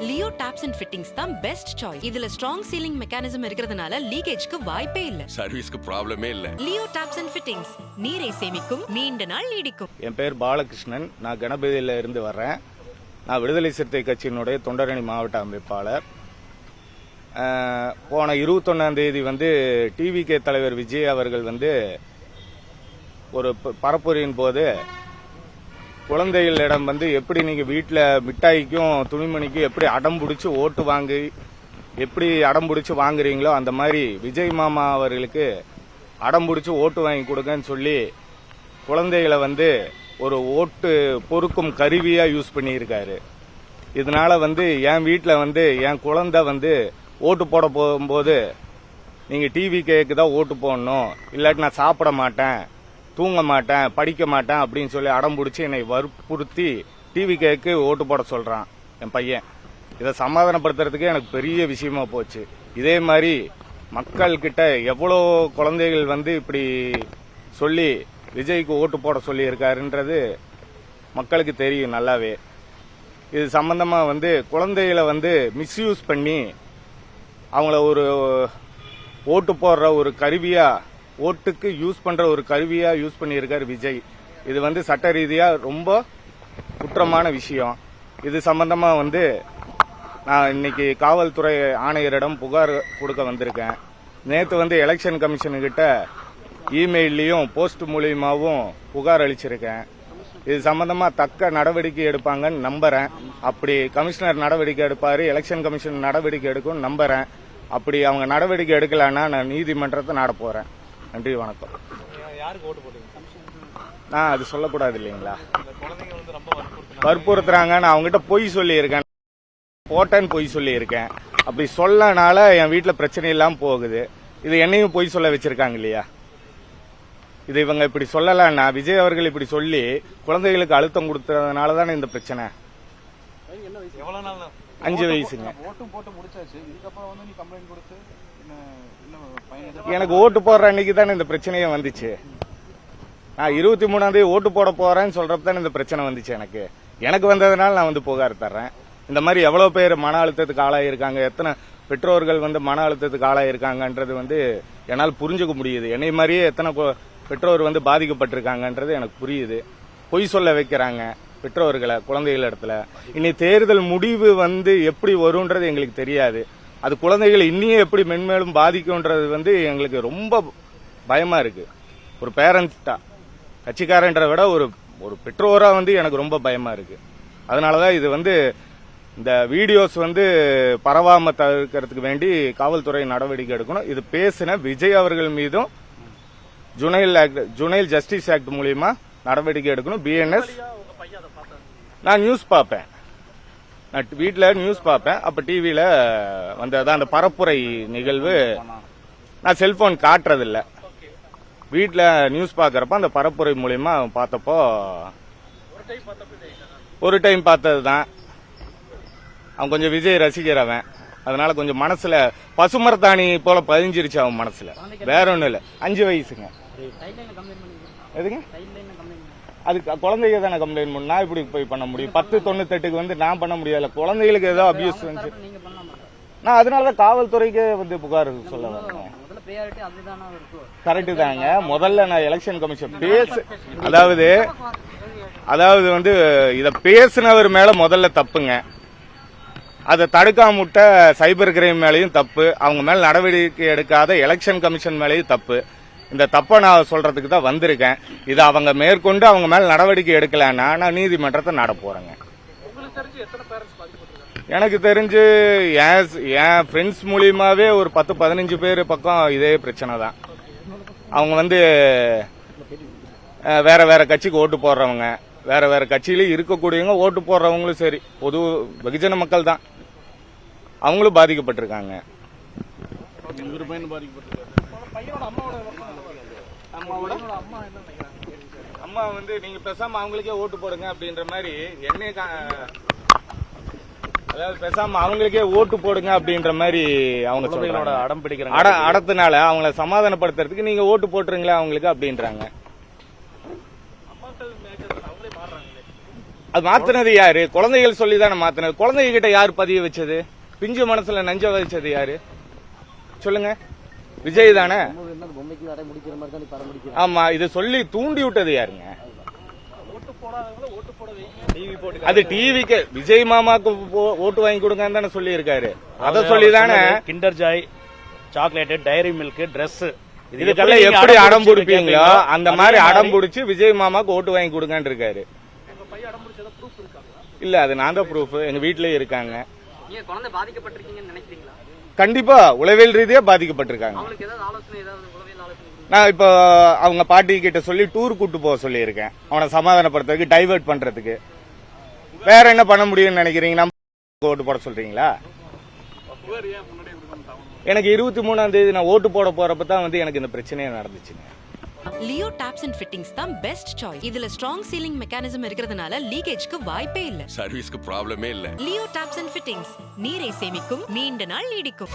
Leo tops and fittings தான் best choice. இதுல strong ceiling mechanism இருக்கிறதுனால லீக்கேஜ்க்கு வாய்ப்பே இல்ல. சர்வீஸ்க்கு ப்ராப்ளமே இல்ல. லியோ டாப்ஸ் அண்ட் ஃபிட்டிங்ஸ் நீரை சேமிக்கும், நீண்ட நாள் நீடிக்கும். என் பேர் பாலகிருஷ்ணன். நான் கணபதியில இருந்து வர்றேன். நான் விடுதலை சிறுத்தை கட்சியினுடைய தொண்டரணி மாவட்ட அமைப்பாளர். போன 21ஆம் தேதி டிவிகே தலைவர் விஜய் அவர்கள் ஒரு பரப்புரையின் போது குழந்தைகளிடம் எப்படி நீங்க வீட்டில் மிட்டாய்க்கும் துணிமணிக்கும் எப்படி அடம் பிடிச்சி ஓட்டு வாங்கி எப்படி அடம் பிடிச்சி வாங்குறீங்களோ அந்த மாதிரி விஜய் மாமா அவர்களுக்கு அடம் பிடிச்சி ஓட்டு வாங்கி கொடுங்கன்னு சொல்லி குழந்தைகளை ஒரு ஓட்டு பொறுக்கும் கருவியா யூஸ் பண்ணியிருக்காரு. இதனால என் வீட்டில் என் குழந்தை ஓட்டு போட போகும்போது நீங்க டிவிகேக்கு தான் ஓட்டு போடணும், இல்லாட்டி நான் சாப்பிட மாட்டேன், தூங்க மாட்டேன், படிக்க மாட்டேன் அப்படின்னு சொல்லி அடம் பிடிச்சி என்னை வற்புறுத்தி டிவிகேக்கு ஓட்டு போட சொல்றான் என் பையன். இதை சமாதானப்படுத்துறதுக்கு எனக்கு பெரிய விஷயமா போச்சு. இதே மாதிரி மக்கள் கிட்ட எவ்வளோ குழந்தைகள் இப்படி சொல்லி விஜய்க்கு ஓட்டு போட சொல்லி இருக்காருன்றது மக்களுக்கு தெரியும் நல்லாவே. இது சம்பந்தமா குழந்தைகளை மிஸ்யூஸ் பண்ணி அவங்கள ஒரு ஓட்டு போடுற ஒரு கருவியா, ஓட்டுக்கு யூஸ் பண்ற ஒரு கருவியா யூஸ் பண்ணியிருக்காரு விஜய். இது சட்ட ரீதியா ரொம்ப குற்றமான விஷயம். இது சம்பந்தமா நான் இன்னைக்கு காவல்துறை ஆணையரிடம் புகார் கொடுக்க வந்திருக்கேன். நேற்று எலெக்ஷன் கமிஷன் கிட்ட இமெயிலையும் போஸ்ட் மூலியமாவும் புகார் அளிச்சிருக்கேன். இது சம்பந்தமா தக்க நடவடிக்கை எடுப்பாங்கன்னு நம்புறேன். அப்படி கமிஷனர் நடவடிக்கை எடுப்பாரு, எலெக்ஷன் கமிஷன் நடவடிக்கை எடுக்கும் நம்புறேன். அப்படி அவங்க நடவடிக்கை எடுக்கலன்னா நான் நீதிமன்றத்தை நாட போறேன். நன்றி, வணக்கம். நான் அது சொல்லக்கூடாது இல்லைங்களா? வற்புறுத்துறாங்க. நான் அவங்ககிட்ட பொய் சொல்லியிருக்கேன், போட்டேன்னு பொய் சொல்லியிருக்கேன். அப்படி சொல்லனால என் வீட்டில் பிரச்சனை இல்லாம போகுது. இது என்னையும் பொய் சொல்ல வச்சிருக்காங்க இல்லையா? இது இவங்க இப்படி சொல்லலன்னா, விஜய் அவர்கள் இப்படி சொல்லி குழந்தைகளுக்கு அழுத்தம் கொடுத்ததுனால தானே இந்த பிரச்சனை. 5 வயசுங்க. எனக்கு ஓட்டு போடுற அன்னைக்கு தானே இந்த பிரச்சனையே வந்துச்சு. நான் 23ஆம் தேதி ஓட்டு போட போறேன்னு சொல்றப்ப தானே இந்த பிரச்சனை வந்துச்சு. எனக்கு வந்ததுனால நான் புகார் தர்றேன். இந்த மாதிரி எவ்வளவு பேர் மன அழுத்தத்துக்கு ஆளாயிருக்காங்க, எத்தனை பெற்றோர்கள் மன அழுத்தத்துக்கு ஆளாயிருக்காங்கன்றது என்னால் புரிஞ்சுக்க முடியுது. என்னை மாதிரியே எத்தனை பெற்றோர் பாதிக்கப்பட்டிருக்காங்கன்றது எனக்கு புரியுது. பொய் சொல்ல வைக்கிறாங்க பெற்றோர்களை குழந்தைகள் இடத்துல. இனி தேர்தல் முடிவு எப்படி வரும்ன்றது எங்களுக்கு தெரியாது. அது குழந்தைகள் இன்னியும் எப்படி மென்மேலும் பாதிக்கும்ன்றது எங்களுக்கு ரொம்ப பயமா இருக்கு. ஒரு பேரண்ட்ஸா, கட்சிக்காரன்ற விட ஒரு பெற்றோரா எனக்கு ரொம்ப பயமா இருக்கு. அதனாலதான் இது இந்த வீடியோஸ் பரவாம தவிர்க்கிறதுக்கு வேண்டி காவல்துறை நடவடிக்கை எடுக்கணும். இது பேசின விஜய் அவர்கள் மீதும் ஜுனைல் ஜஸ்டிஸ் ஆக்ட் மூலியமா நடவடிக்கை எடுக்கணும். பிஎன்எஸ் நான் நியூஸ் பார்ப்பேன், நான் வீட்டில் நியூஸ் பார்ப்பேன். அப்ப டிவியில அந்த பரப்புரை நிகழ்வு நான் செல்போன் காட்டுறதில்ல. வீட்டில் நியூஸ் பார்க்கறப்ப அந்த பரப்புரை மூலியமா பார்த்தப்போ ஒரு டைம் பார்த்ததுதான். அவன் கொஞ்சம் விஜய் ரசிக்கிறவன், அதனால கொஞ்சம் மனசுல பசுமரத்தாணி போல பதிஞ்சிருச்சு அவன் மனசுல. வேற ஒண்ணும் இல்ல. 5 வயசுங்க. எதுங்க? அது குழந்தைங்க தானே கம்ப்ளைண்ட் பண்ணா இப்படி போய் பண்ண முடியும். 1098க்கு நான் பண்ண முடியல. குழந்தைகளுக்கு ஏதோ அபியூஸ் வந்து நான் அதனாலதான் காவல்துறைக்கு புகார் சொல்ல வரேன். கரெக்டு தாங்க. முதல்ல நான் எலெக்ஷன் கமிஷன் அதாவது இத பேசினவர் மேல முதல்ல தப்புங்க. அதை தடுக்காம விட்ட சைபர் கிரைம் மேலேயும் தப்பு, அவங்க மேல நடவடிக்கை எடுக்காத எலெக்ஷன் கமிஷன் மேலேயும் தப்பு. இந்த தப்பை நான் சொல்றதுக்கு தான் வந்திருக்கேன். இது அவங்க மேற்கொண்டு அவங்க மேல நடவடிக்கை எடுக்கலன்னா நான் நீதிமன்றத்தை நாட போறேங்க. எனக்கு தெரிஞ்சு என் ஃப்ரெண்ட்ஸ் மூலியமாவே ஒரு 10-15 பேர் பக்கம் இதே பிரச்சனை தான். அவங்க வேற வேற கட்சிக்கு ஓட்டு போடுறவங்க, வேற வேற கட்சியில இருக்கக்கூடியவங்க, ஓட்டு போடுறவங்களும் சரி, பொது வெகுஜன மக்கள் தான், அவங்களும் பாதிக்கப்பட்டிருக்காங்க. அம்மா நீங்க பேசாம அவங்களுக்கே ஓட்டு போடுங்க அப்படின்ற மாதிரி அதாவது பேசாம அவங்களுக்கே ஓட்டு போடுங்க அப்படின்ற மாதிரி அவங்க சொல்றாங்க. அடம் பிடிக்கிறாங்க. அடத்தினால அவங்கள சமாதானப்படுத்துறதுக்கு நீங்க ஓட்டு போட்டுருங்களா அவங்களுக்கு அப்படின்றாங்க. அது மாத்தினது யாரு? குழந்தைகள் சொல்லி தானே மாத்தினது. குழந்தைங்க கிட்ட யார் பதிய வச்சது? பிஞ்சு மனசுல நஞ்ச வச்சது யாரு சொல்லுங்க? விஜய் தானே. ஆமா, இது சொல்லி தூண்டி விட்டது யாருங்க? அது டிவிக்கு விஜய் மாமாக்கு ஓட்டு வாங்கி கொடுங்கன்னு தானே சொல்லி இருக்காரு. அத சொல்லி தானே Kinder Joy, chocolate, Dairy Milk, Dress இதுக்கெல்லாம் எப்படி அடம் பிடிப்பீங்களோ அந்த மாதிரி அடம் பிடிச்சு விஜய் மாமாக்கு ஓட்டு வாங்கி கொடுங்கன்னு இருக்காரு. இல்ல, அது நான் தான் ப்ரூஃப். எங்க வீட்லயே இருக்காங்க. குழந்தை பாதிக்கப்பட்டிருக்கீங்கன்னு நினைக்கிறீங்களா? கண்டிப்பா உளவியல் ரீதியா பாதிக்கப்பட்டிருக்காங்க. அவங்களுக்கு ஏதாவது ஆலோசனை, ஏதாவது உளவியல் ஆலோசனை? நான் இப்போ அவங்க பாட்டி கிட்ட சொல்லி டூர் கூட்டு போக சொல்லி இருக்கேன், அவனை சமாதானப்படுத்துறதுக்கு, டைவர்ட் பண்றதுக்கு. வேற என்ன பண்ண முடியும்னு நினைக்கிறீங்க? நம்ம ஓட்டு போட சொல்றீங்களா? எனக்கு 23ஆம் தேதி நான் ஓட்டு போட போறப்ப தான் எனக்கு இந்த பிரச்சனையே நடந்துச்சுங்க. லியோ டாப்ஸ் அண்ட் ஃபிட்டிங்ஸ் தான் பெஸ்ட் சாய்ஸ். இதுல ஸ்ட்ராங் சீலிங் மெக்கானிசம் இருக்கிறதுனால லீக்கேஜ்க்கு வாய்ப்பே இல்ல. சர்வீஸ்க்கு ப்ராப்ளமே இல்ல. லியோ டாப்ஸ் அண்ட் ஃபிட்டிங்ஸ் நீரை சேமிக்கும், நீண்ட நாள் நீடிக்கும்.